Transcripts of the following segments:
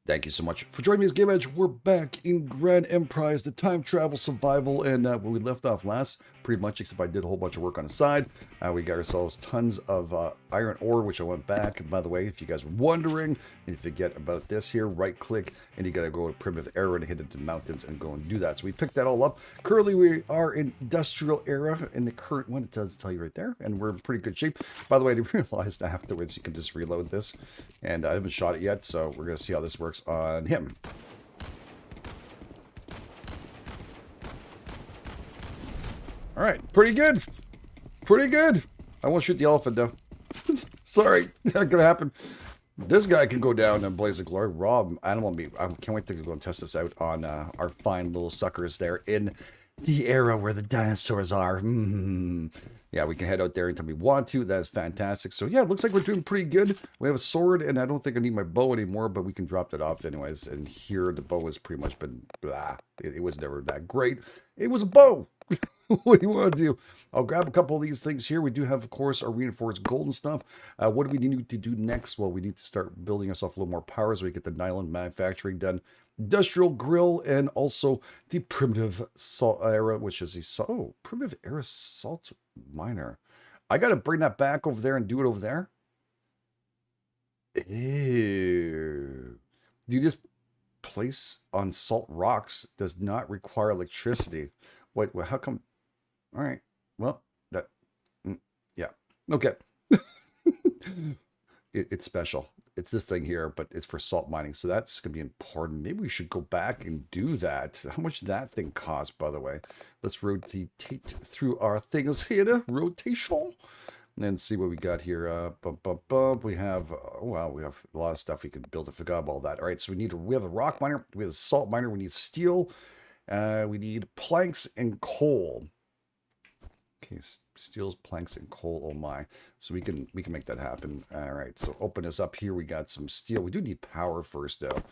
Thank you so much for joining me as GameEdged. We're back in Grand Emprise, the time travel survival, and where we left off last, pretty much, except I did a whole bunch of work on the side. We got ourselves tons of iron ore, which I went back. And by the way, if you guys were wondering, and you forget about this here, right-click, and you got to go to primitive era and hit into mountains and go and do that. So we picked that all up. Currently, we are in industrial era in the current one. It does tell you right there, and we're in pretty good shape. By the way, I realized afterwards you can just reload this, and I haven't shot it yet, so we're going to see how this works on him. All right, pretty good. Pretty good. I won't shoot the elephant though. Sorry, not gonna happen. This guy can go down and blaze of glory. Raw animal meat. I can't wait to go and test this out on our fine little suckers there in the era where the dinosaurs are. Yeah, we can head out there anytime we want to. That's fantastic. So yeah, it looks like we're doing pretty good. We have a sword, and I don't think I need my bow anymore, but we can drop that off anyways. And here, the bow has pretty much been blah. It was never that great. It was a bow. What do you want to do? I'll grab a couple of these things here. We do have, of course, our reinforced gold and stuff. What do we need to do next? Well, we need to start building ourselves a little more power so we get the nylon manufacturing done. Industrial grill, and also the primitive salt era, which is the primitive era salt miner. I got to bring that back over there and do it over there. Ew. Do you just place on salt rocks? Does not require electricity. Wait, how come? All right. Well, yeah. Okay. It's special. It's this thing here, but it's for salt mining. So that's going to be important. Maybe we should go back and do that. How much that thing cost, by the way? Let's rotate through our things here. Rotation. And see what we got here. We have, wow, we have a lot of stuff we can build. I forgot about all that. All right. So we have a rock miner. We have a salt miner. We need steel. We need planks and coal. Okay, steels, planks, and coal. Oh my! So we can make that happen. All right. So open this up here. We got some steel. We do need power first, though.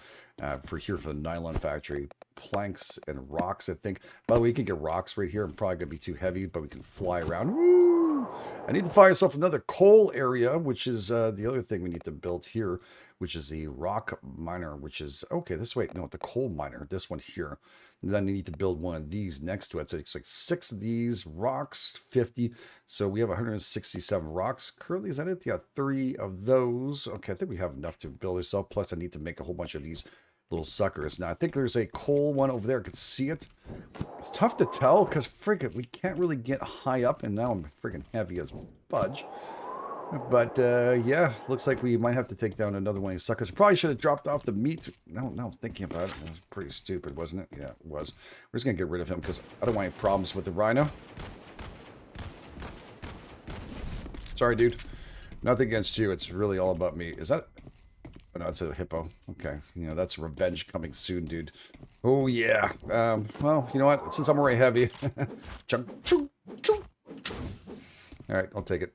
For the nylon factory, planks and rocks. I think. By the way, we can get rocks right here. I'm probably gonna be too heavy, but we can fly around. Woo! I need to find ourselves another coal area, which is the other thing we need to build here, which is the rock miner, which is okay. The coal miner. This one here. And then I need to build one of these next to it. So it's like 6 of these rocks, 50. So we have 167 rocks. Currently, is that it? Yeah, 3 of those. Okay, I think we have enough to build ourselves. Plus, I need to make a whole bunch of these little suckers. Now, I think there's a coal one over there. I can see it. It's tough to tell because, friggin', we can't really get high up. And now I'm friggin' heavy as fudge. But, yeah, looks like we might have to take down another one of these suckers. Probably should have dropped off the meat. No, thinking about it. It was pretty stupid, wasn't it? Yeah, it was. We're just going to get rid of him because I don't want any problems with the rhino. Sorry, dude. Nothing against you. It's really all about me. Is that... Oh, no, it's a hippo. Okay. You know, that's revenge coming soon, dude. Oh, yeah. Well, you know what? Since I'm already heavy... All right, I'll take it.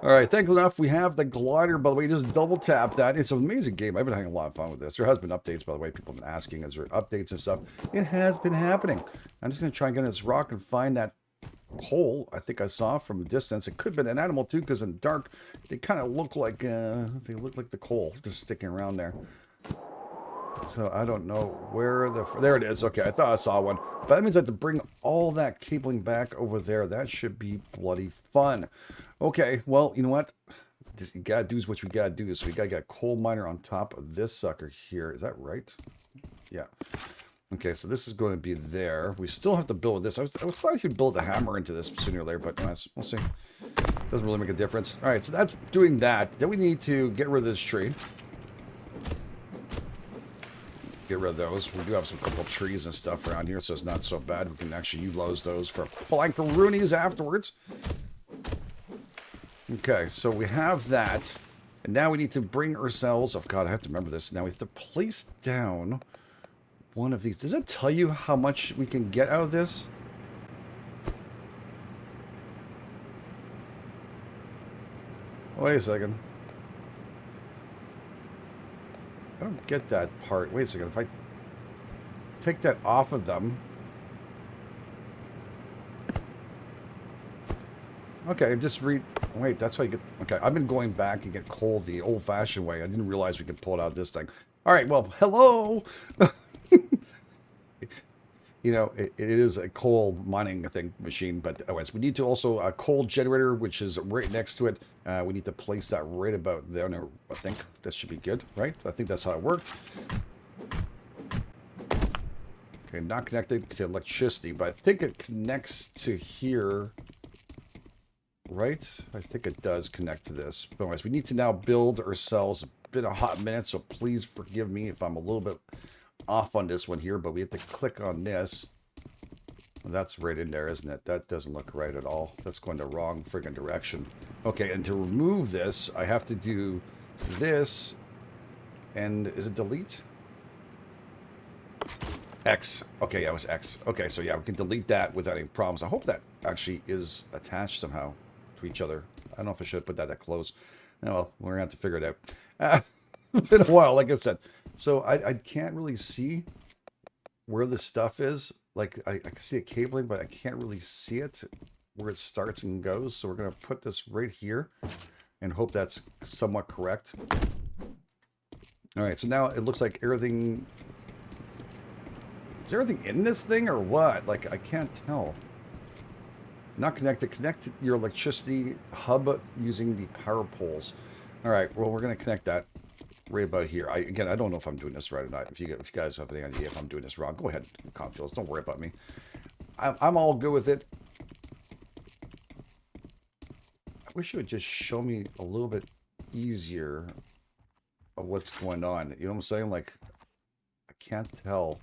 All right, thankfully enough, we have the glider. By the way, just double tap that. It's an amazing game. I've been having a lot of fun with this. There has been updates, by the way. People have been asking, is there updates and stuff? It has been happening. I'm just going to try and get in this rock and find that hole I think I saw from a distance. It could have been an animal, too, because in the dark, they kind of look like, the coal just sticking around there. So I don't know where there it is. Okay, I thought I saw one. But that means I have to bring all that cabling back over there. That should be bloody fun. Okay, well, you know what? You gotta do what we gotta do. So we gotta get a coal miner on top of this sucker here. Is that right? Yeah. Okay, so this is going to be there. We still have to build this. I was thought I could build a hammer into this sooner or later, but we'll see. Doesn't really make a difference. All right, so that's doing that. Then we need to get rid of this tree. Get rid of those. We do have some couple of trees and stuff around here, so it's not so bad. We can actually utilize those for plankaroonies afterwards. Okay, so we have that. And now we need to bring ourselves... Oh, God, I have to remember this. Now we have to place down one of these. Does it tell you how much we can get out of this? Wait a second. I don't get that part. Wait a second. If I take that off of them... Okay, just read... Wait, that's how you get... Okay, I've been going back and get coal the old-fashioned way. I didn't realize we could pull it out of this thing. All right, well, hello! You know, it is a coal mining thing machine, but anyways, we need to also a coal generator, which is right next to it. We need to place that right about there. No, I think that should be good, right? I think that's how it worked. Okay, not connected to electricity, but I think it connects to here, right? I think it does connect to this. But anyways, we need to now build ourselves. It's been a hot minute, so please forgive me if I'm a little bit off on this one here, but we have to click on this. Well, that's right in there, isn't it? That doesn't look right at all. That's going the wrong friggin' direction. Okay, and to remove this, I have to do this, and is it delete? X. Okay, yeah, it was X. Okay, so yeah, we can delete that without any problems. I hope that actually is attached somehow to each other. I don't know if I should put that close. No, well, we're gonna have to figure it out. It's been a while, like I said. So I can't really see where the stuff is. Like, I can see a cabling, but I can't really see it, where it starts and goes. So we're going to put this right here and hope that's somewhat correct. All right, so now it looks like everything... Is everything in this thing or what? Like, I can't tell. Not connected. Connect your electricity hub using the power poles. All right, well, we're going to connect that right about here. Again, I don't know if I'm doing this right or not. If you guys have any idea if I'm doing this wrong, go ahead, Confields. Don't worry about me. I'm all good with it. I wish you would just show me a little bit easier of what's going on. You know what I'm saying? Like, I can't tell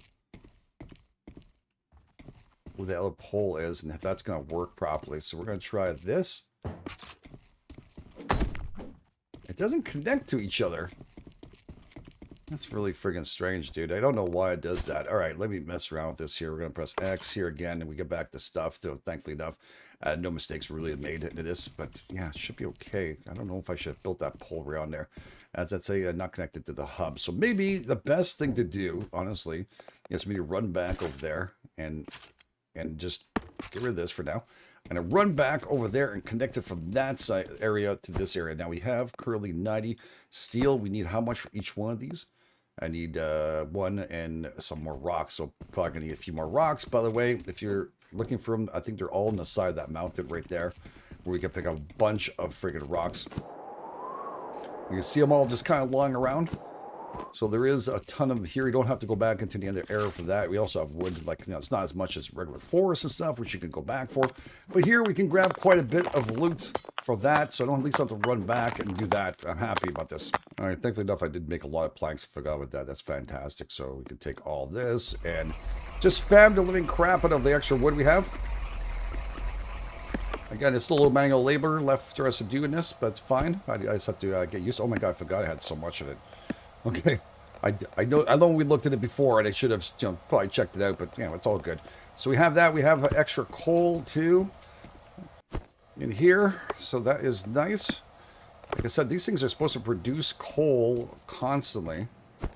where the other pole is and if that's going to work properly. So we're going to try this. It doesn't connect to each other. That's really friggin' strange, dude. I don't know why it does that. All right, let me mess around with this here. We're going to press X here again, and we get back to stuff. So thankfully enough, no mistakes really made into this. But yeah, it should be okay. I don't know if I should have built that pole around there. As I'd say, not connected to the hub. So maybe the best thing to do, honestly, is for me to run back over there and just get rid of this for now. And I run back over there and connect it from that side area to this area. Now we have currently 90 steel. We need how much for each one of these? I need one and some more rocks. So probably gonna need a few more rocks. By the way, if you're looking for them, I think they're all on the side of that mountain right there, where we can pick up a bunch of friggin' rocks. You can see them all just kind of lying around. So there is a ton of here. You don't have to go back into the other area for that. We also have wood, like, you know, it's not as much as regular forest and stuff, which you can go back for. But here we can grab quite a bit of loot for that. So I don't at least have to run back and do that. I'm happy about this. All right, thankfully enough, I did make a lot of planks. I forgot about that. That's fantastic. So we can take all this and just spam the living crap out of the extra wood we have. Again, it's still a little manual labor left for us to do in this, but it's fine. I just have to get used to. Oh my god, I forgot I had so much of it. Okay, I know we looked at it before, and I should have, you know, probably checked it out, but you know, it's all good. So we have that. We have extra coal too in here, so that is nice. Like I said, these things are supposed to produce coal constantly. I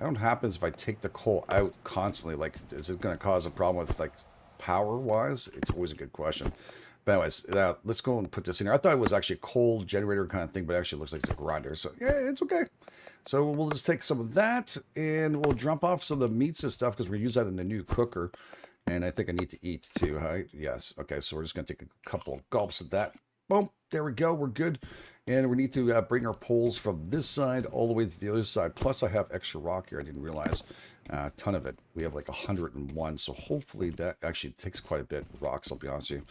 don't know what happens if I take the coal out constantly. Like, is it going to cause a problem with, like, power-wise? It's always a good question. But anyways, let's go and put this in here. I thought it was actually a coal generator kind of thing, but it actually looks like it's a grinder. So, yeah, it's okay. So we'll just take some of that, and we'll drop off some of the meats and stuff, because we're going to use that in the new cooker. And I think I need to eat, too, right? Yes. Okay, so we're just going to take a couple of gulps of that. Boom. There we go. We're good. And we need to bring our poles from this side all the way to the other side. Plus, I have extra rock here. I didn't realize a ton of it. We have like 101. So hopefully that actually takes quite a bit of rocks, I'll be honest with you.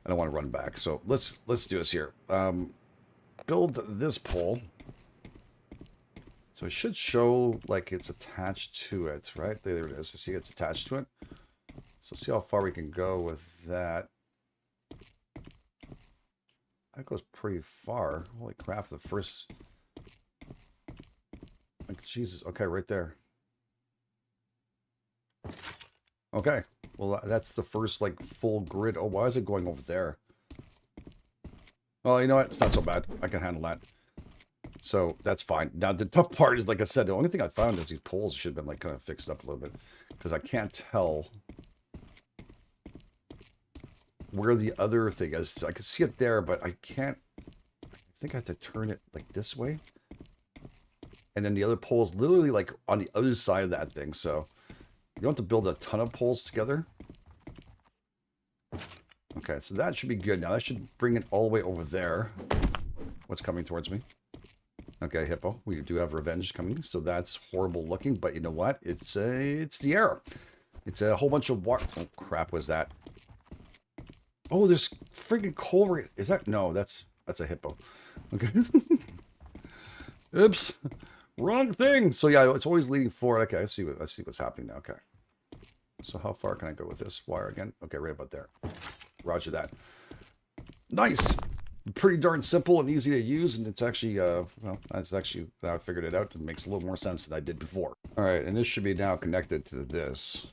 I don't want to run back. So let's do this here. Build this pole. So it should show like it's attached to it, right? There it is. See, it's attached to it. So see how far we can go with that. That goes pretty far. Holy crap, the first... Like, Jesus. Okay, right there. Okay. Well, that's the first, like, full grid. Oh, why is it going over there? Well, you know what? It's not so bad. I can handle that. So, that's fine. Now, the tough part is, like I said, the only thing I found is these poles should have been, like, kind of fixed up a little bit. Because I can't tell... where the other thing is. I can see it there, but I can't. I think I have to turn it like this way. And then the other pole is literally like on the other side of that thing. So you don't have to build a ton of poles together. Okay, so that should be good. Now that should bring it all the way over there. What's coming towards me? Okay, hippo. We do have revenge coming, so that's horrible looking. But you know what? It's the air. It's a whole bunch of water. Oh crap! Was that? Oh, there's freaking coal right. Is that? No, that's a hippo. Okay. Oops, wrong thing. So yeah, it's always leading forward. Okay, I see what's happening now. Okay. So how far can I go with this wire again? Okay, right about there. Roger that. Nice. Pretty darn simple and easy to use, and it's actually, well, that's actually, I figured it out. It makes a little more sense than I did before. All right, and this should be now connected to this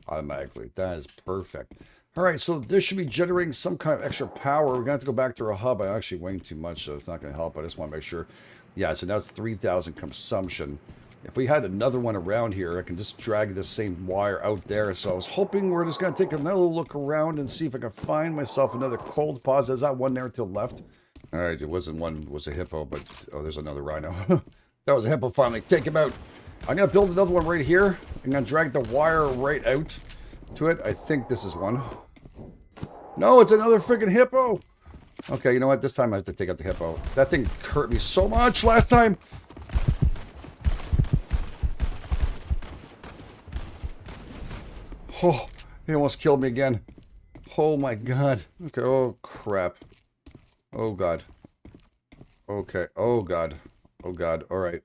automatically. That is perfect. All right, so this should be generating some kind of extra power. We're going to have to go back to our hub. I actually weighing too much, so it's not going to help. I just want to make sure. Yeah, so now it's 3,000 consumption. If we had another one around here, I can just drag this same wire out there. So I was hoping we're just going to take another look around and see if I can find myself another coal deposit. Is that one there to the left? All right, it wasn't one. It was a hippo, but oh, there's another rhino. That was a hippo finally. Take him out. I'm going to build another one right here. I'm going to drag the wire right out to it. I think this is one. No, it's another freaking hippo. Okay, you know what? This time I have to take out the hippo. That thing hurt me so much last time. Oh, he almost killed me again. Oh my god. Okay, oh crap. Oh god. Okay, oh god. Oh god. Alright,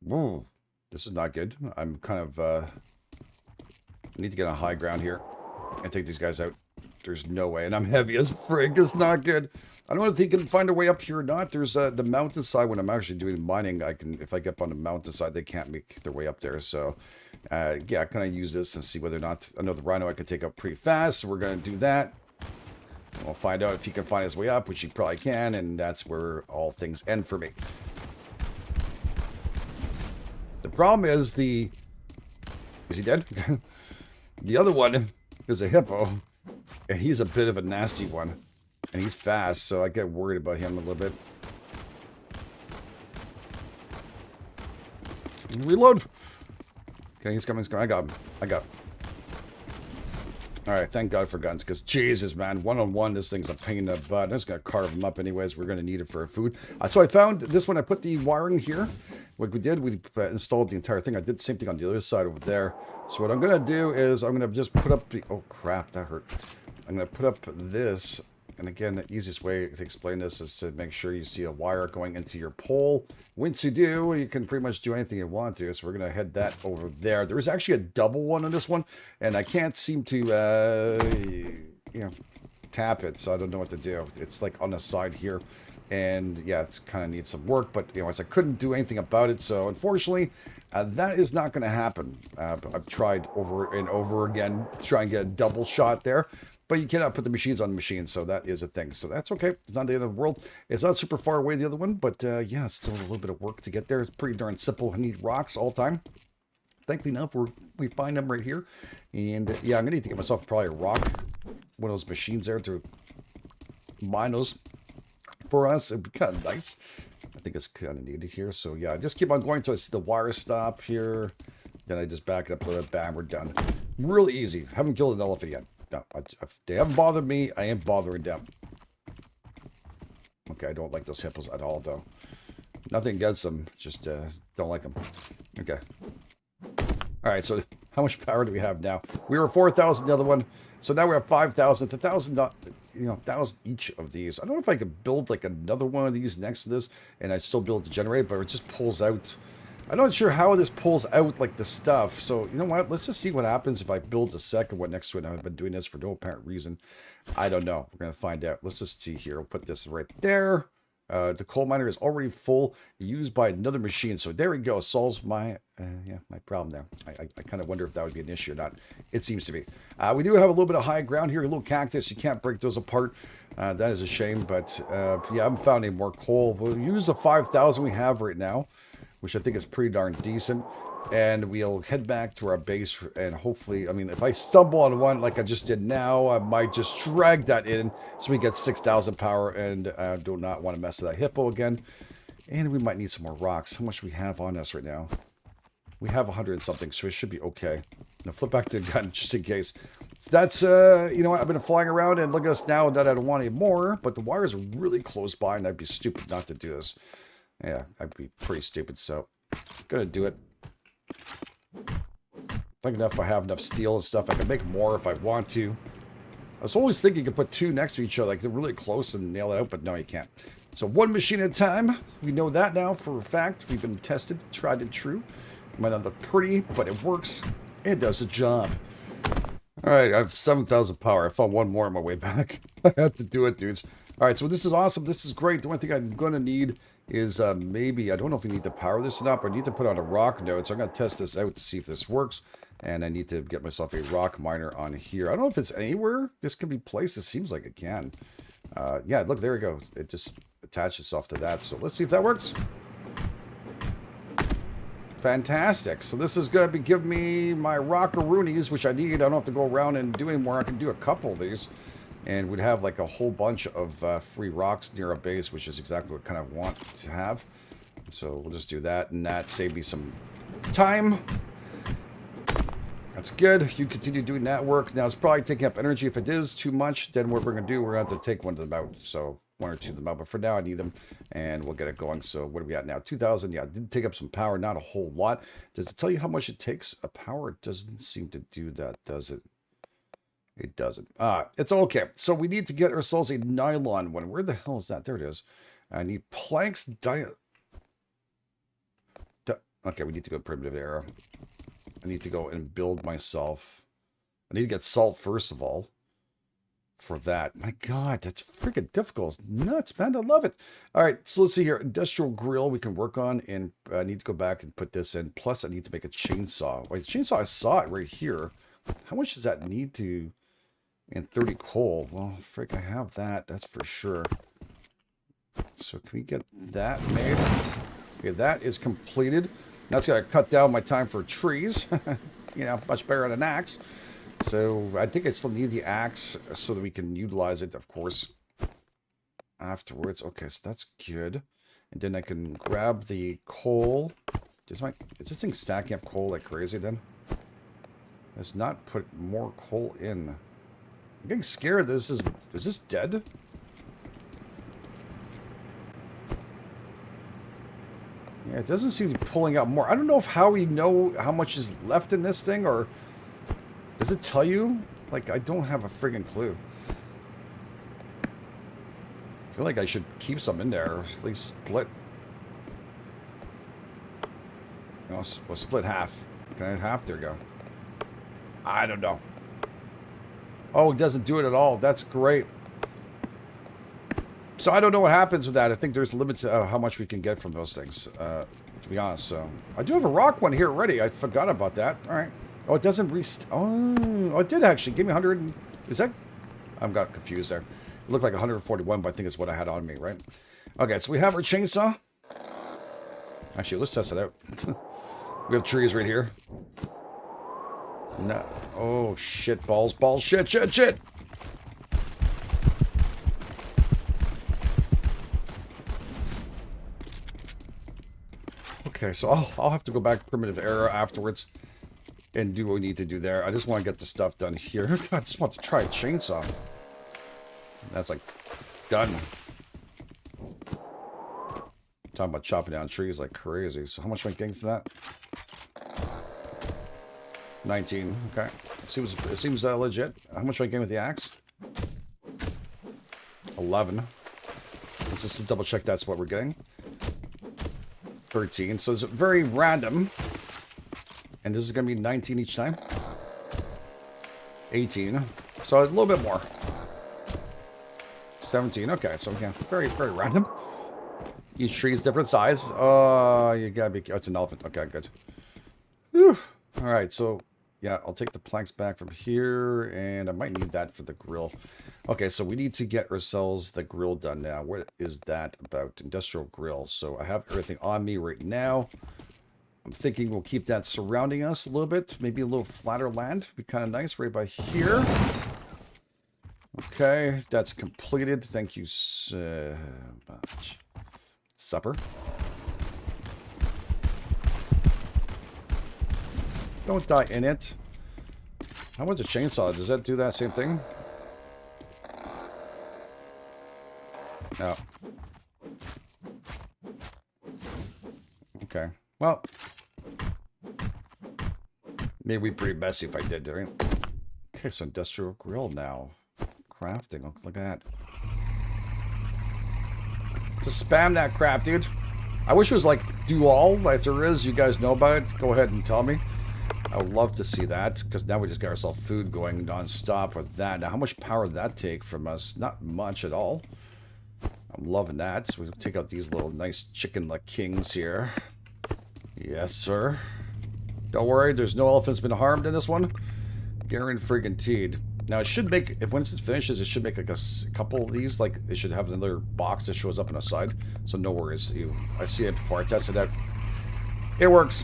whoa. This is not good. I'm kind of, I need to get on high ground here and take these guys out. There's no way, and I'm heavy as frig. It's not good. I don't know if he can find a way up here or not. There's the mountainside when I'm actually doing mining. I can, if I get up on the mountainside, they can't make their way up there. So, yeah, I kind of use this and see whether or not another rhino I can take up pretty fast. So we're going to do that. And we'll find out if he can find his way up, which he probably can, and that's where all things end for me. The problem is is he dead? The other one is a hippo, and he's a bit of a nasty one. And he's fast, so I get worried about him a little bit. Reload! Okay, he's coming, I got him. I got him. Alright, thank God for guns, because Jesus, man, one-on-one, this thing's a pain in the butt. I'm just going to carve him up anyways. We're going to need it for food. So I found this one. I put the wiring here. What we did, we installed the entire thing. I did the same thing on the other side over there. So what I'm going to do is I'm going to just put up the... Oh, crap, that hurt. I'm going to put up this... And again, the easiest way to explain this is to make sure you see a wire going into your pole. Once you do, you can pretty much do anything you want to. So we're going to head that over there. There is actually a double one on this one, and I can't seem to, you know, tap it. So I don't know what to do. It's like on the side here. And yeah, it's kind of needs some work, but you know, I couldn't do anything about it. So unfortunately, that is not going to happen. I've tried over and over again to try and get a double shot there. But you cannot put the machines on the machines, so that is a thing. So that's okay. It's not the end of the world. It's not super far away, the other one, but yeah, it's still a little bit of work to get there. It's pretty darn simple. I need rocks all the time. Thankfully enough, we find them right here. And yeah, I'm going to need to get myself probably a rock, one of those machines there to mine those for us. It'd be kind of nice. I think it's kind of needed here. So yeah, just keep on going until I see the wire stop here. Then I just back it up a little bit. Bam, we're done. Really easy. Haven't killed an elephant yet. No, they haven't bothered me. I ain't bothering them. Okay, I don't like those hippos at all, though. Nothing against them. Just don't like them. Okay. All right, so how much power do we have now? We were 4,000 the other one. So now we have 5,000. It's 1,000, you know, 1,000 each of these. I don't know if I could build like another one of these next to this and I still be able to generate, but it just pulls out. I'm not sure how this pulls out, like, the stuff. So, you know what? Let's just see what happens if I build a second one next to it. I've been doing this for no apparent reason. I don't know. We're going to find out. Let's just see here. I'll put this right there. The coal miner is already full, used by another machine. So there we go. Solves my, yeah, my problem there. I kind of wonder if that would be an issue or not. It seems to be. We do have a little bit of high ground here. A little cactus. You can't break those apart. That is a shame. But, yeah, I haven't found any more coal. We'll use the 5,000 we have right now, which I think is pretty darn decent. And we'll head back to our base, and hopefully, I mean, if I stumble on one like I just did now, I might just drag that in so we get 6,000 power, and I do not want to mess with that hippo again. And we might need some more rocks. How much do we have on us right now? We have 100 and something, so it should be okay. Now flip back to the gun just in case. So that's, you know what, I've been flying around, and look at us now that I don't want any more, but the wires are really close by, and I'd be stupid not to do this. Yeah, I'd be pretty stupid, so I'm gonna do it. I think if I have enough steel and stuff, I can make more if I want to. I was always thinking you could put two next to each other, like they're really close and nail it out, but no, you can't. So one machine at a time. We know that now for a fact. We've been tested, tried and true. It might not look pretty, but it works. It does the job. All right, I have 7,000 power. I found one more on my way back. I had to do it, dudes. All right, so this is awesome. This is great. The only thing I'm going to need is maybe, I don't know if we need to power this or not, but I need to put on a rock node. So I'm going to test this out to see if this works. And I need to get myself a rock miner on here. I don't know if it's anywhere this can be placed. It seems like it can. Yeah, look, there we go. It just attaches itself to that. So let's see if that works. Fantastic. So this is going to be giving me my rockaroonies, which I need. I don't have to go around and do anymore. I can do a couple of these. And we'd have like a whole bunch of free rocks near our base, which is exactly what I kind of want to have. So we'll just do that, and that saved me some time. That's good. You continue doing that work. Now, it's probably taking up energy. If it is too much, then what we're going to do, we're going to have to take one of them out. So one or two of them out. But for now, I need them, and we'll get it going. So what are we at now? 2,000. Yeah, it did take up some power. Not a whole lot. Does it tell you how much it takes a power? It doesn't seem to do that, does it? It doesn't. It's okay. So we need to get ourselves a nylon one. Where the hell is that? There it is. I need planks. Okay, we need to go primitive era. I need to go and build myself. I need to get salt first of all. For that. My God, that's freaking difficult. It's nuts, man. I love it. All right, so let's see here. Industrial grill we can work on, and I need to go back and put this in. Plus, I need to make a chainsaw. Wait, the chainsaw, I saw it right here. How much does that need to... And 30 coal. Well, frick, I have that. That's for sure. So can we get that made? Okay, that is completed. That's going to cut down my time for trees. You know, much better than an axe. So I think I still need the axe so that we can utilize it, of course, afterwards. Okay, so that's good. And then I can grab the coal. Is this thing stacking up coal like crazy then? Let's not put more coal in. I'm getting scared. Is this dead? Yeah, it doesn't seem to be pulling out more. I don't know how we know how much is left in this thing, or does it tell you? Like, I don't have a friggin' clue. I feel like I should keep some in there, or at least split. You know, we'll split half. Can I have half? There we go. I don't know. Oh, it doesn't do it at all. That's great. So I don't know what happens with that. I think there's limits to how much we can get from those things, to be honest. So I do have a rock one here already. I forgot about that. All right. Oh, it doesn't oh, it did actually. Give me 100. Is that? I've got confused there. It looked like 141, but I think it's what I had on me, right? Okay, so we have our chainsaw. Actually, let's test it out. We have trees right here. No. Oh, shit. Balls. Shit. Okay, so I'll have to go back to primitive era afterwards and do what we need to do there. I just want to get the stuff done here. I just want to try a chainsaw. That's like done. Talking about chopping down trees like crazy. So how much am I getting for that? 19. Okay. It seems legit. How much am I getting with the axe? 11. Let's just double check that's what we're getting. 13. So it's very random. And this is going to be 19 each time. 18. So a little bit more. 17. Okay. So again, very, very random. Each tree is different size. Oh, you gotta be... Oh, it's an elephant. Okay, good. Whew. All right, so... Yeah, I'll take the planks back from here, and I might need that for the grill. Okay, so we need to get ourselves the grill done now. What is that about? Industrial grill. So I have everything on me right now. I'm thinking we'll keep that surrounding us a little bit. Maybe a little flatter land. Be kind of nice right by here. Okay, that's completed. Thank you so much. Supper. Don't die in it. How about the chainsaw? Does that do that same thing? No. Okay. Well, maybe we'd be pretty messy if I did, right? Okay, so industrial grill now. Crafting. Look at that. Just spam that crap, dude. I wish it was like do all. If there is, you guys know about it, go ahead and tell me. I would love to see that, because now we just got ourselves food going non-stop with that. Now, how much power did that take from us? Not much at all. I'm loving that. So we'll take out these little nice chicken-like kings here. Yes, sir. Don't worry, there's no elephants been harmed in this one. Guaranteed. Now, it should make, if once it finishes, it should make like a couple of these. Like, it should have another box that shows up on the side. So no worries. I see it before I tested it. It works.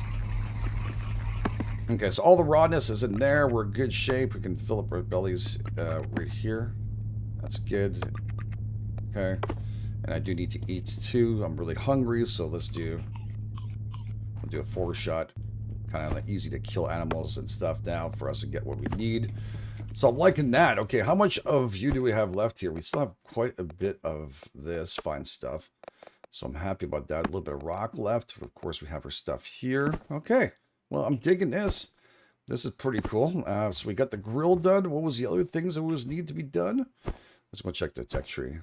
Okay, so all the rawness is in there. We're in good shape. We can fill up our bellies right here. That's good. Okay. And I do need to eat too. I'm really hungry, so we'll do a 4-shot. Kind of like easy to kill animals and stuff now for us to get what we need. So I'm liking that. Okay, how much of you do we have left here? We still have quite a bit of this fine stuff. So I'm happy about that. A little bit of rock left. Of course, we have our stuff here. Okay. Well, I'm digging this. This is pretty cool. So we got the grill done. What was the other things that was need to be done? Let's go check the tech tree.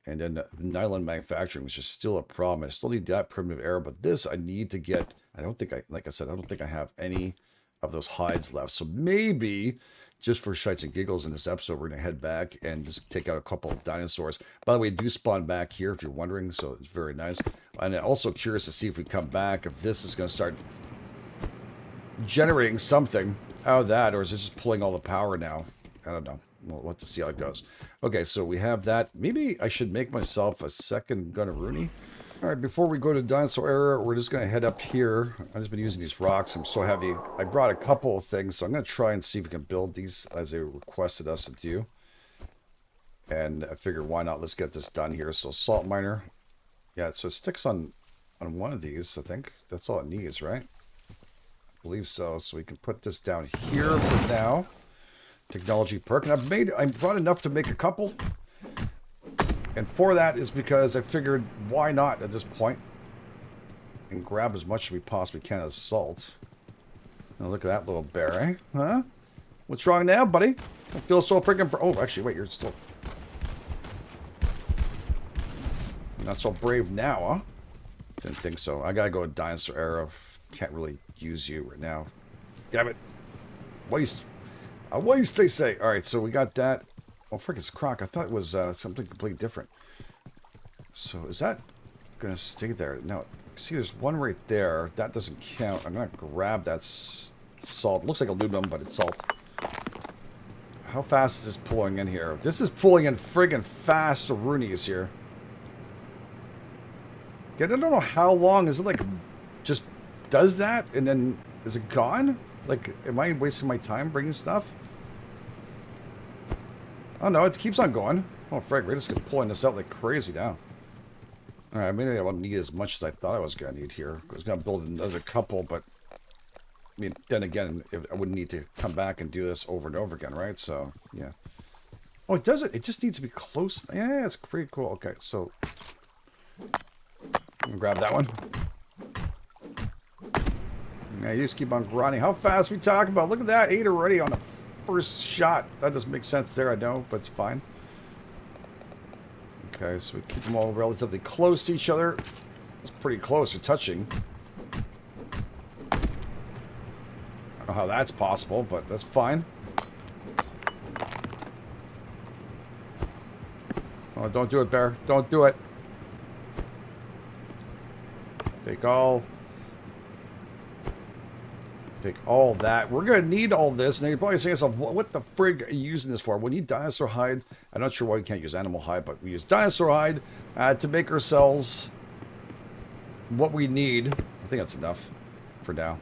And then nylon manufacturing, which is still a problem. I still need that primitive air, but this I need to get. I don't think like I said, I don't think I have any of those hides left. So maybe just for shites and giggles in this episode, we're going to head back and just take out a couple of dinosaurs. By the way, do spawn back here if you're wondering. So it's very nice. And I'm also curious to see if we come back, if this is going to start generating something out of that, or is it just pulling all the power now? I don't know. We'll have to see how it goes. Okay, so we have that. Maybe I should make myself a second Gunnaroony. All right, before we go to dinosaur area, we're just going to head up here. I've just been using these rocks. I'm so heavy. I brought a couple of things, so I'm going to try and see if we can build these as they requested us to do. And I figured, why not? Let's get this done here. So salt miner. Yeah, so it sticks on one of these, I think. That's all it needs, right? I believe so. So we can put this down here for now. Technology perk. And I brought enough to make a couple. And for that is because I figured, why not at this point? And grab as much as we possibly can as salt. Now look at that little bear, eh? Huh? What's wrong now, buddy? I feel so freaking... Oh, actually, wait, you're still... Not so brave now, huh? Didn't think so. I gotta go with dinosaur era. Can't really use you right now. Damn it. Waste. A waste, they say. Alright, so we got that. Oh, frick, it's croc. I thought it was something completely different. So, is that going to stay there? No. See, there's one right there. That doesn't count. I'm going to grab that salt. Looks like aluminum, but it's salt. How fast is this pulling in here? This is pulling in friggin' fast Roonies here. I don't know how long. Is it like, just does that, and then is it gone? Like, am I wasting my time bringing stuff? Oh no, it keeps on going. Oh frick, we're just pulling this out like crazy now. Alright, maybe I won't need as much as I thought I was going to need here. I was going to build another couple, but... I mean, then again, I wouldn't need to come back and do this over and over again, right? So, yeah. Oh, it does it. It just needs to be close. Yeah, it's pretty cool. Okay, so... I'm going to grab that one. Yeah, you just keep on grinding. How fast we talking about? Look at that. 8 already on the first shot. That doesn't make sense there, I know, but it's fine. Okay, so we keep them all relatively close to each other. It's pretty close to touching. I don't know how that's possible, but that's fine. Oh, don't do it, bear. Don't do it. Take all that. We're going to need all this. And you're probably saying to yourself, what the frig are you using this for? We need dinosaur hide. I'm not sure why we can't use animal hide, but we use dinosaur hide to make ourselves what we need. I think that's enough. for now.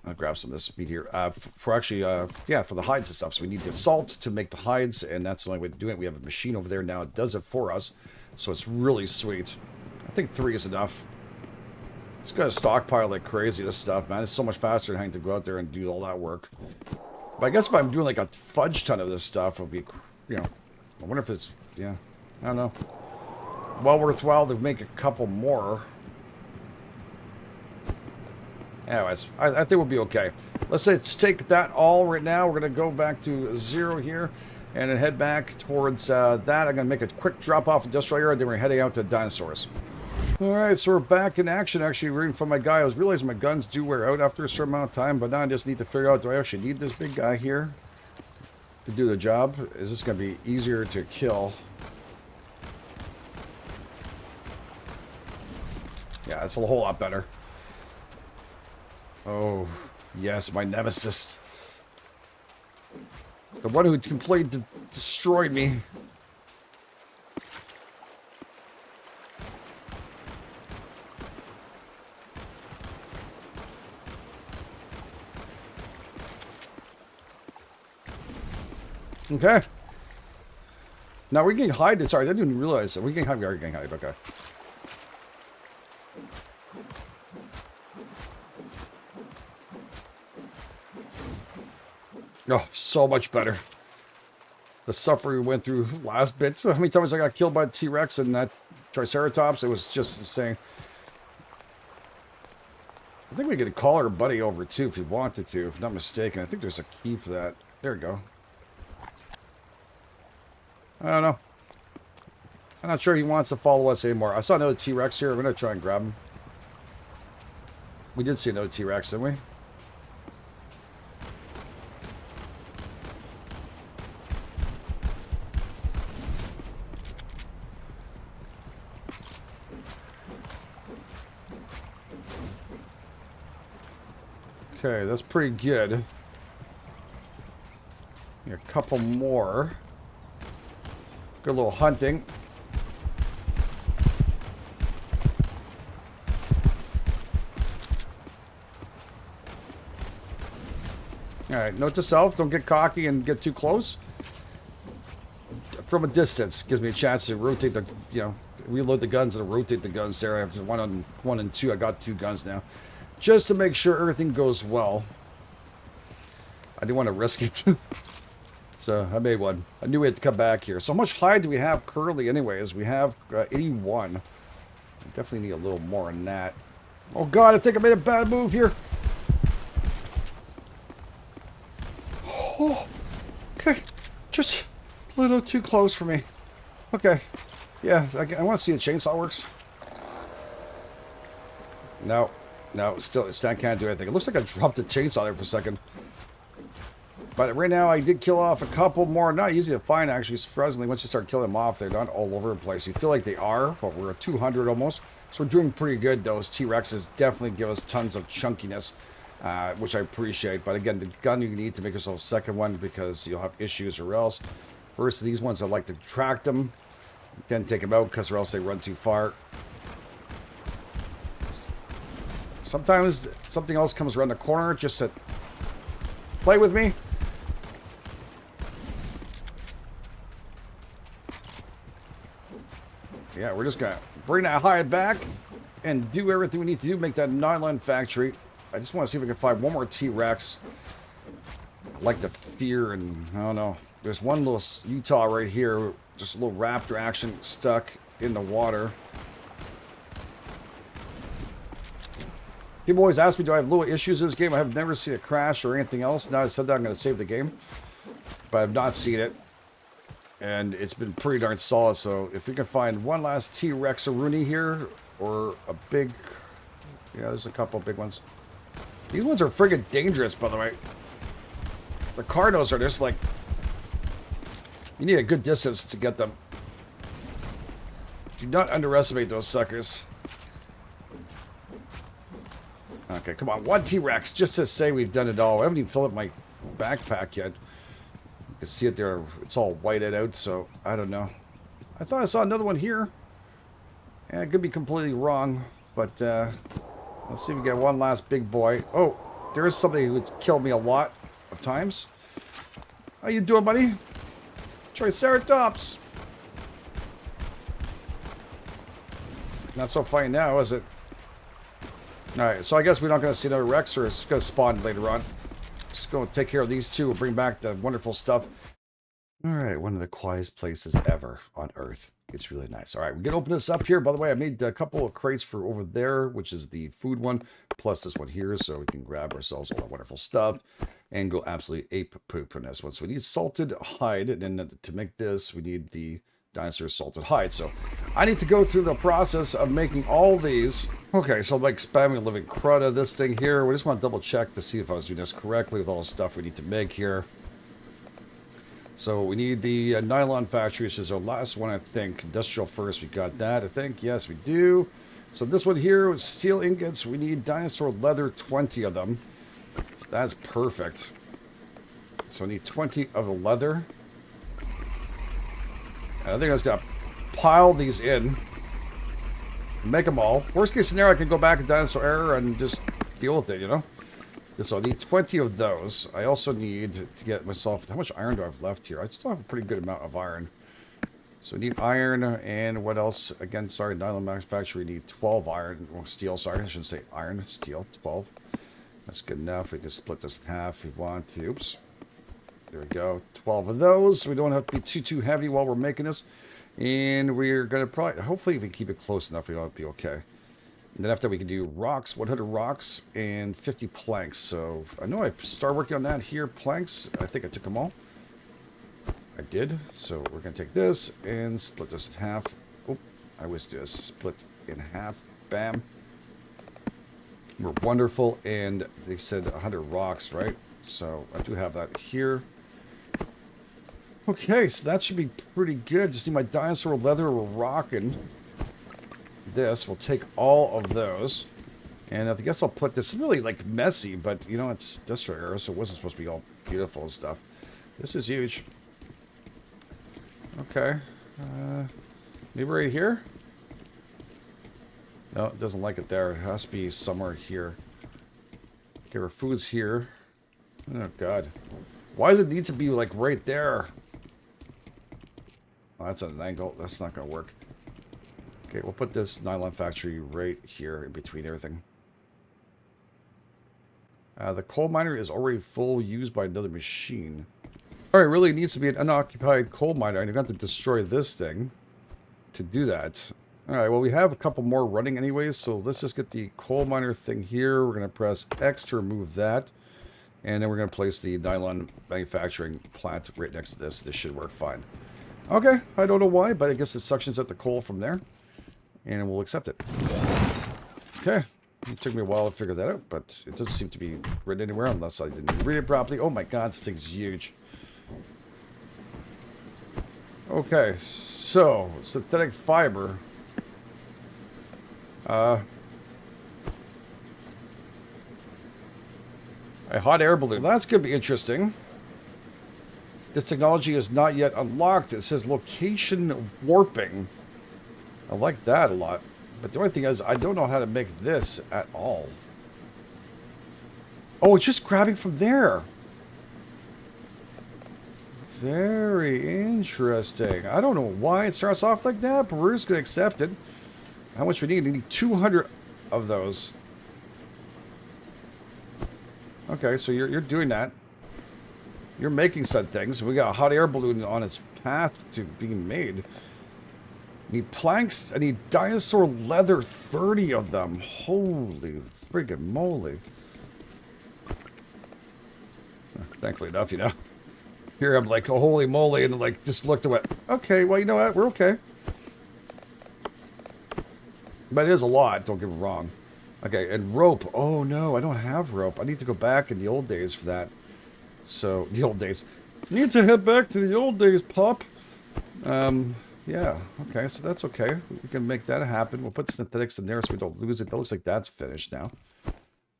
I'll grab some of this meat here. For actually, yeah, for the hides and stuff. So we need the salt to make the hides, and that's the only way to do it. We have a machine over there now. It does it for us, so it's really sweet. I think 3 is enough. It's got to stockpile like crazy, this stuff, man. It's so much faster than having to go out there and do all that work. But I guess if I'm doing like a fudge ton of this stuff, it'll be, you know, I wonder if it's, yeah, I don't know. Well worthwhile to make a couple more. Anyways, I think we'll be okay. Let's take that all right now. We're going to go back to 0 here and then head back towards that. I'm going to make a quick drop off industrial area, then we're heading out to dinosaurs. Alright, so we're back in action. Actually, reading from my guy, I was realizing my guns do wear out after a certain amount of time, but now I just need to figure out, do I actually need this big guy here to do the job? Is this going to be easier to kill? Yeah, it's a whole lot better. Oh, yes, my nemesis. The one who completely destroyed me. Okay. Now we're getting hide. Sorry, I didn't even realize that. We're getting hide. We are getting hide. Okay. Oh, so much better. The suffering we went through last bit. How many times I got killed by the T-Rex and that Triceratops? It was just the same. I think we could call our buddy over too if he wanted to, if not mistaken. I think there's a key for that. There we go. I don't know. I'm not sure he wants to follow us anymore. I saw another T-Rex here. I'm going to try and grab him. We did see another T-Rex, didn't we? Okay, that's pretty good. A couple more. Good little hunting. Alright, note to self, don't get cocky and get too close. From a distance, gives me a chance to rotate the, you know, reload the guns and rotate the guns there. I have one and two. I got 2 guns now. Just to make sure everything goes well. I didn't want to risk it. So I made one. I knew we had to come back here. So how much hide do we have currently anyways? We have 81. I definitely need a little more than that. Oh god, I think I made a bad move here. Oh, okay. Just a little too close for me. Okay. Yeah, I want to see the chainsaw works. No. No, still I can't do anything. It looks like I dropped the chainsaw there for a second. But right now, I did kill off a couple more. Not easy to find, actually, surprisingly. Once you start killing them off, they're not all over the place. You feel like they are, but we're at 200 almost. So we're doing pretty good. Those T-Rexes definitely give us tons of chunkiness, which I appreciate. But again, the gun you need to make yourself a second one because you'll have issues or else. First, these ones, I like to track them. Then take them out because or else they run too far. Sometimes something else comes around the corner just to play with me. Yeah, we're just going to bring that hide back and do everything we need to do. Make that Nylon factory. I just want to see if we can find one more T-Rex. I like the fear and, I don't know. There's one little Utah right here. Just a little raptor action stuck in the water. People always ask me, do I have little issues in this game? I have never seen it crash or anything else. Now I said that, I'm going to save the game. But I've not seen it. And it's been pretty darn solid. So if we can find one last T-Rex-a-rooney here, or a big... Yeah, there's a couple of big ones. These ones are friggin' dangerous, by the way. The Carnos are just like... You need a good distance to get them. Do not underestimate those suckers. Okay, come on. One T-Rex, just to say we've done it all. I haven't even filled up my backpack yet. You can see it there. It's all whited out, so I don't know. I thought I saw another one here. Yeah, I could be completely wrong, but Let's see if we get one last big boy. Oh, there is somebody who killed me a lot of times. How you doing, buddy? Triceratops. Not so funny now, is it? Alright, so I guess we're not going to see another Rex, or it's going to spawn later on. Just go take care of these two. We'll bring back the wonderful stuff. Alright, one of the quietest places ever on Earth. It's really nice. Alright, we're going to open this up here. By the way, I made a couple of crates for over there, which is the food one, plus this one here, so we can grab ourselves all that wonderful stuff and go absolutely ape poop on this one. So we need salted hide, and then to make this, we need the dinosaur salted hide. So I need to go through the process of making all these. Okay, so I'm like spamming living crud of this thing here. We just want to double check to see if I was doing this correctly with all the stuff we need to make here. So we need the Nylon factory, which is our last one, I think. Industrial first, we got that, I think. Yes, we do. So this one here with steel ingots, we need dinosaur leather, 20 of them. So that's perfect. So I need 20 of the leather. I think I just got to pile these in. Make them all. Worst case scenario, I can go back in dinosaur era and just deal with it, you know? So I need 20 of those. I also need to get myself... How much iron do I have left here? I still have a pretty good amount of iron. So I need iron, and what else? Again, sorry, Nylon manufacturer, we need 12 iron. Well, steel, sorry. I shouldn't say iron. Steel, 12. That's good enough. We can split this in half if we want to. Oops. There we go. 12 of those. We don't have to be too heavy while we're making this. And we're going to probably... Hopefully, if we keep it close enough, we ought to be okay. And then after we can do rocks, 100 rocks, and 50 planks. So I know I started working on that here. Planks, I think I took them all. I did. So we're going to take this and split this in half. Oh, I was just split in half. Bam. We're wonderful. And they said 100 rocks, right? So I do have that here. Okay, so that should be pretty good. Just need my dinosaur leather. We're rocking. This, we'll take all of those, and I guess I'll put this really like messy, but you know, it's Destroy Era, so it wasn't supposed to be all beautiful and stuff. This is huge. Okay, maybe right here. No, it doesn't like it there. It has to be somewhere here. Okay, our food's here. Oh god, why does it need to be like right there? Oh, that's at an angle. That's not gonna work. Okay, we'll put this Nylon factory right here in between everything. The coal miner is already full, used by another machine. Alright, really needs to be an unoccupied coal miner. I'm going to have to destroy this thing to do that. Alright, well we have a couple more running anyways, so let's just get the coal miner thing here. We're going to press X to remove that. And then we're going to place the nylon manufacturing plant right next to this. This should work fine. Okay, I don't know why, but I guess it suctions at the coal from there. And we'll accept it. Okay. It took me a while to figure that out, but it doesn't seem to be written anywhere unless I didn't read it properly. Oh my god, this thing's huge. Okay, so synthetic fiber. A hot air balloon. That's going to be interesting. This technology is not yet unlocked. It says location warping. I like that a lot. But the only thing is, I don't know how to make this at all. Oh, it's just grabbing from there. Very interesting. I don't know why it starts off like that, but we're just going to accept it. How much we need? We need 200 of those. Okay, so you're doing that. You're making said things. We got a hot air balloon on its path to being made. I need planks. I need dinosaur leather, 30 of them. Holy friggin' moly. Thankfully enough, you know. Here I'm like, oh, holy moly, and like just looked away. Okay, well, you know what? We're okay. But it is a lot, don't get me wrong. Okay, and rope. Oh no, I don't have rope. I need to go back in the old days for that. So, the old days. Need to head back to the old days, pup. Yeah, okay, so that's okay. We can make that happen. We'll put synthetics in there so we don't lose it. That looks like that's finished now.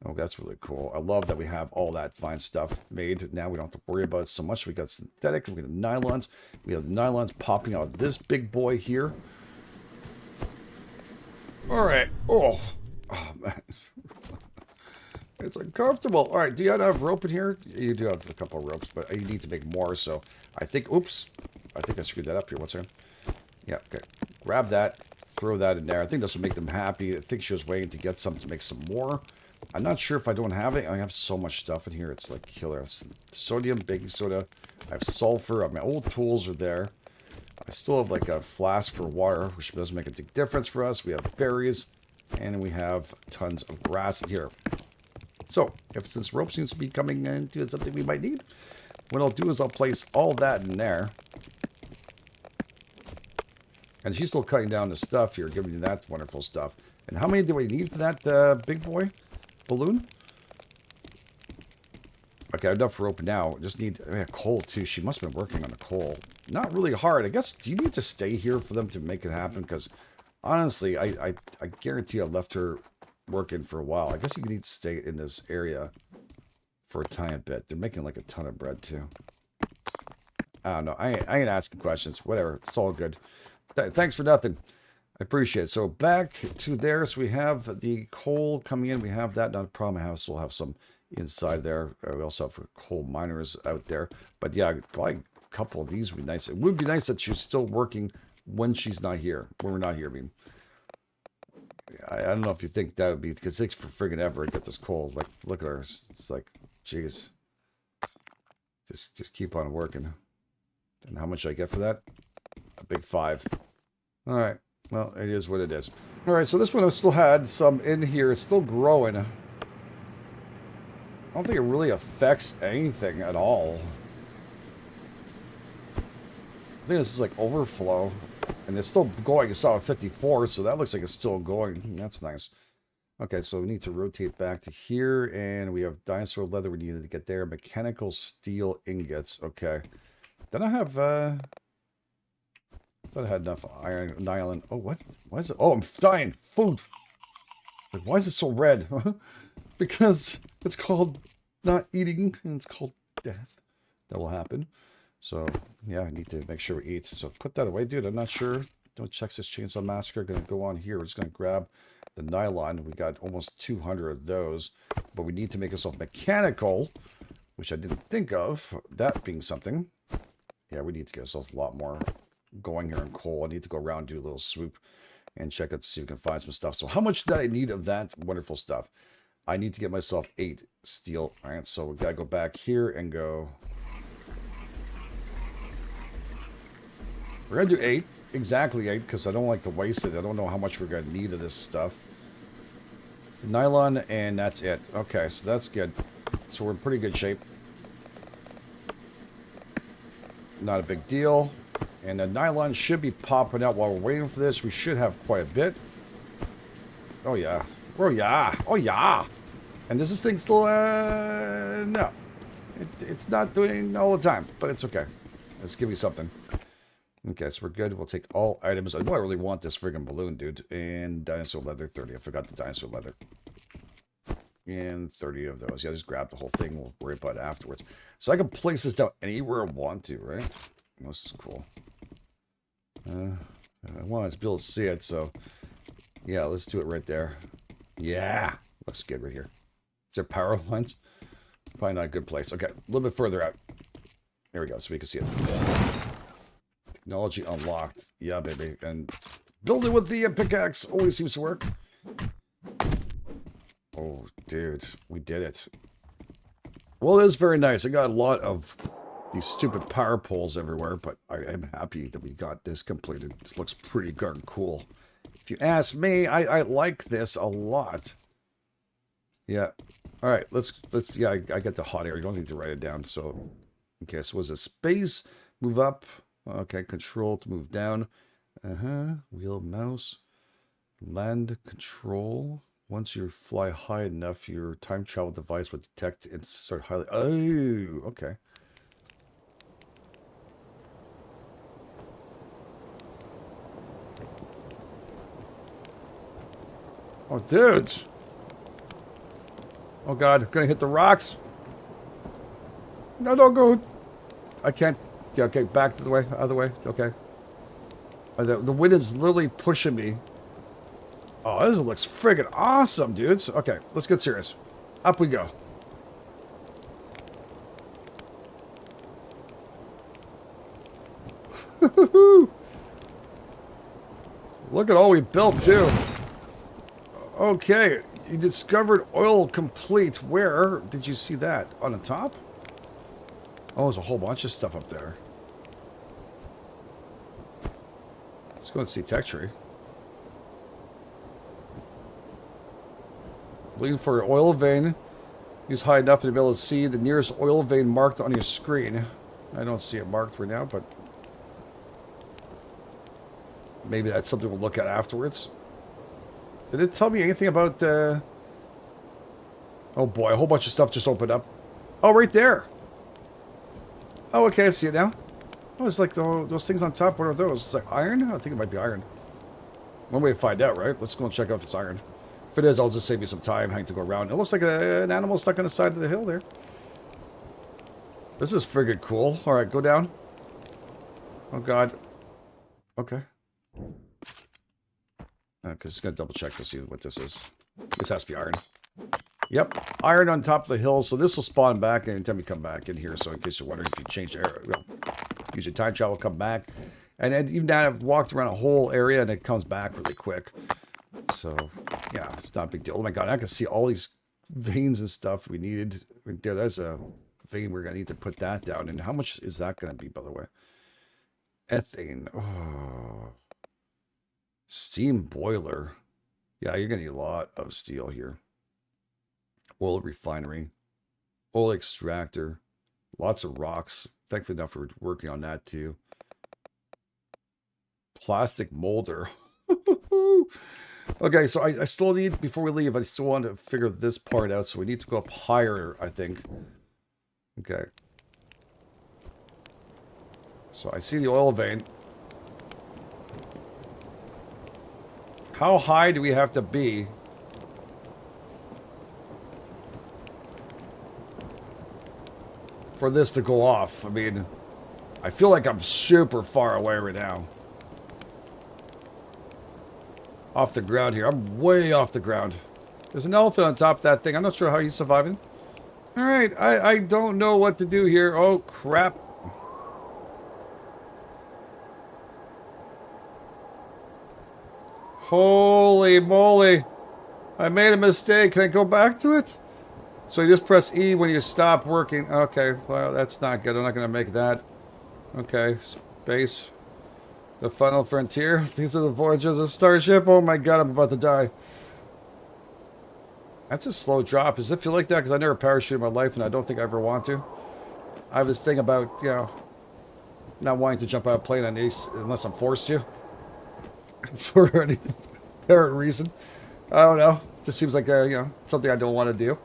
Oh, that's really cool. I love that we have all that fine stuff made. Now we don't have to worry about it so much. We got synthetics, we got nylons. We have nylons popping out of this big boy here. All right. Oh man. It's uncomfortable. All right, do you have rope in here? You do have a couple of ropes, but you need to make more. So I think, oops, I think I screwed that up here. What's there? Yeah, okay. Grab that, throw that in there. I think this will make them happy. I think she was waiting to get some to make some more. I'm not sure if I don't have it. I have so much stuff in here. It's like killer. It's sodium, baking soda. I have sulfur. My old tools are there. I still have like a flask for water, which doesn't make a big difference for us. We have berries, and we have tons of grass in here. So, since rope seems to be coming into something we might need, what I'll do is I'll place all that in there. And she's still cutting down the stuff here, giving you that wonderful stuff. And how many do we need for that big boy balloon? Okay, enough rope now. Just need coal, too. She must have been working on the coal. Not really hard. I guess, do you need to stay here for them to make it happen? Because, honestly, I guarantee I left her working for a while. I guess you need to stay in this area for a tiny bit. They're making, like, a ton of bread, too. I don't know. I ain't asking questions. Whatever. It's all good. Thanks for nothing. I appreciate it. So, back to there. So, we have the coal coming in. We have that. Not a problem. I still have some inside there. We also have coal miners out there. But yeah, probably a couple of these would be nice. It would be nice that she's still working when she's not here. When we're not here, I mean. I don't know if you think that would be, because it takes for friggin' ever to get this coal. Like, look at her. It's like, jeez. Just keep on working. And how much I get for that? A big 5. All right. Well, it is what it is. All right. So this one I still had some in here. It's still growing. I don't think it really affects anything at all. I think this is like overflow. And it's still going. You saw at 54, so that looks like it's still going. That's nice. Okay, so we need to rotate back to here. And we have dinosaur leather we needed to get there. Mechanical steel ingots. Okay. Then I have... I thought I had enough iron, nylon. Oh, what? Why is it? Oh, I'm dying. Food. Like, why is it so red? Because it's called not eating, and it's called death. That will happen. So, yeah, I need to make sure we eat. So, put that away, dude. I'm not sure. Don't check this Chainsaw Massacre. Going to go on here. We're just going to grab the nylon. We got almost 200 of those. But we need to make ourselves mechanical, which I didn't think of. That being something. Yeah, we need to get ourselves a lot more going here in coal. I need to go around, do a little swoop, and check out to see if we can find some stuff. So how much did I need of that wonderful stuff? I need to get myself 8 steel. All right, so we got to go back here and go. We're going to do 8. Exactly 8, because I don't like to waste it. I don't know how much we're going to need of this stuff. Nylon, and that's it. Okay, so that's good. So we're in pretty good shape. Not a big deal. And the nylon should be popping out while we're waiting for this. We should have quite a bit. Oh, yeah. Oh, yeah. Oh, yeah. And does this thing still... no. It's not doing all the time, but it's okay. Let's give me something. Okay, so we're good. We'll take all items. I know I really want this friggin' balloon, dude. And dinosaur leather, 30. I forgot the dinosaur leather. And 30 of those. Yeah, just grab the whole thing. We'll worry about it afterwards. So I can place this down anywhere I want to, right? This is cool. I want to be able to see it, so... Yeah, let's do it right there. Yeah! Looks good right here. Is there power lines? Probably not a good place. Okay, a little bit further out. There we go, so we can see it. Technology unlocked. Yeah, baby. And build it with the pickaxe. Always seems to work. Oh, dude. We did it. Well, it is very nice. I got a lot of these stupid power poles everywhere, but I am happy that we got this completed. This looks pretty darn cool. If you ask me, I like this a lot. Yeah. All right, let's yeah, I get the hot air. You don't need to write it down. So, okay, so was it space? Move up. Okay, control to move down. Wheel, mouse. Land control. Once you fly high enough, your time travel device will detect and start highlighting. Oh, okay. Oh, dudes. Oh, God. I'm going to hit the rocks. No, don't go. I can't. Yeah, okay. Back to the way. Other way. Okay. The wind is literally pushing me. Oh, this looks friggin' awesome, dudes. Okay, let's get serious. Up we go. Look at all we built, too. Okay, you discovered oil complete. Where did you see that? On the top? Oh, there's a whole bunch of stuff up there. Let's go and see tech tree. Looking for an oil vein. Use high enough to be able to see the nearest oil vein marked on your screen. I don't see it marked right now, but maybe that's something we'll look at afterwards. Did it tell me anything about... Oh boy, a whole bunch of stuff just opened up. Oh, right there. Oh, okay, I see it now. Oh, it's like those things on top. What are those? It's like iron? I think it might be iron. One way to find out, right? Let's go and check out if it's iron. If it is, I'll just save you some time having to go around. It looks like an animal stuck on the side of the hill there. This is friggin' cool. Alright, go down. Oh, God. Okay. Because it's going to double check to see what this is. This has to be iron. Yep, iron on top of the hill. So this will spawn back anytime you come back in here. So in case you're wondering if you change the area, use your time travel, come back. And then even now I've walked around a whole area and it comes back really quick. So yeah, it's not a big deal. Oh my God, I can see all these veins and stuff we needed. There's a vein we're going to need to put that down. And how much is that going to be, by the way? Ethane. Oh. Steam boiler. Yeah, you're going to need a lot of steel here. Oil refinery. Oil extractor. Lots of rocks. Thankfully enough for working on that too. Plastic molder. Okay, so I still need, before we leave, I still want to figure this part out. So we need to go up higher, I think. Okay. So I see the oil vein. How high do we have to be for this to go off? I mean, I feel like I'm super far away right now. Off the ground here. I'm way off the ground. There's an elephant on top of that thing. I'm not sure how he's surviving. Alright, I don't know what to do here. Oh, crap. Holy moly. I made a mistake. Can I go back to it? So you just press E when you stop working. Okay, well, that's not good. I'm not going to make that. Okay, space. The final frontier. These are the voyages of Starship. Oh my God, I'm about to die. That's a slow drop. Does it feel like that? Because I never parachuted in my life and I don't think I ever want to. I have this thing about, you know, not wanting to jump out of a plane on Ace unless I'm forced to. For any apparent reason. I don't know. Just seems like, you know, something I don't want to do.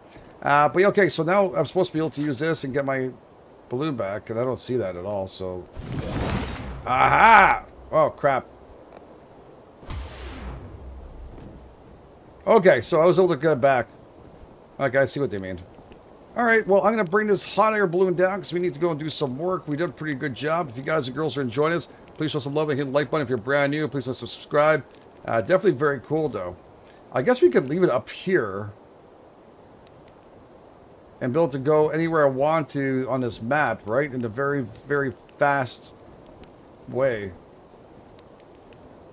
But yeah, okay, so now I'm supposed to be able to use this and get my balloon back, and I don't see that at all, so... Aha! Oh, crap. Okay, so I was able to get it back. Okay, I see what they mean. Alright, well, I'm going to bring this hot air balloon down because we need to go and do some work. We did a pretty good job. If you guys and girls are enjoying this, please show some love and hit the like button if you're brand new. Please subscribe. Definitely very cool, though. I guess we could leave it up here and be able to go anywhere I want to on this map, right? In a very, very fast way.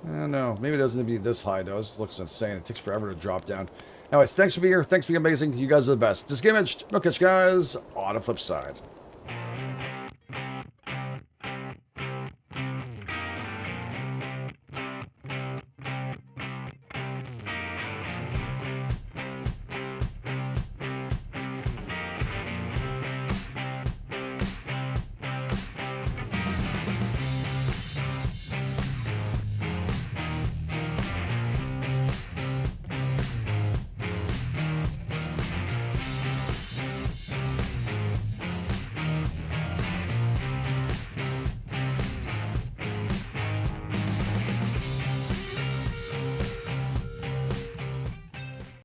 I don't know. Maybe it doesn't need to be this high, though. This looks insane. It takes forever to drop down. Anyways, thanks for being here. Thanks for being amazing. You guys are the best. This is GameEdged. I'll catch you guys on the flip side.